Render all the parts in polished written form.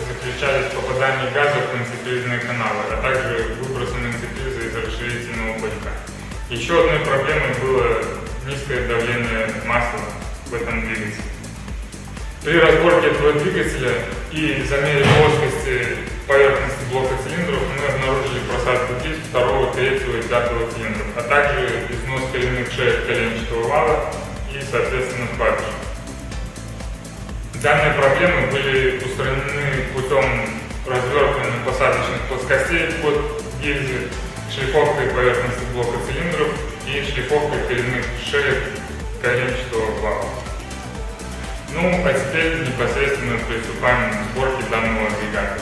заключались в попадании газа в концентрированные каналы, а также выбросом инцидиза из расширительного бачка. Еще одной проблемой было низкое давление масла в этом двигателе. При разборке этого двигателя и замере плоскости поверхности блока цилиндров мы обнаружили просадку диск 2, 3 и 5 цилиндров, а также износ коренных шеек коленчатого вала и, соответственно, вкладышей. Данные проблемы были устранены путем развертывания посадочных плоскостей под гильзы, шлифовкой поверхности блока цилиндров и шлифовкой коренных шеек коленчатого вала. Ну, а теперь непосредственно приступаем к сборке данного двигателя.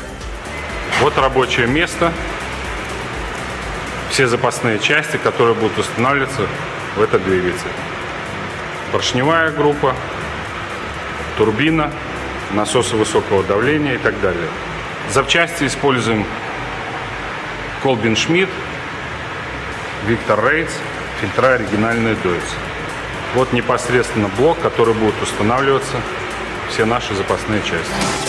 Вот рабочее место, все запасные части, которые будут устанавливаться в этот двигатель. Поршневая группа, турбина, насосы высокого давления и так далее. Запчасти используем Колбин Шмидт, Виктор Рейц, фильтра оригинальные Deutz. Вот непосредственно блок, который будет устанавливаться все наши запасные части.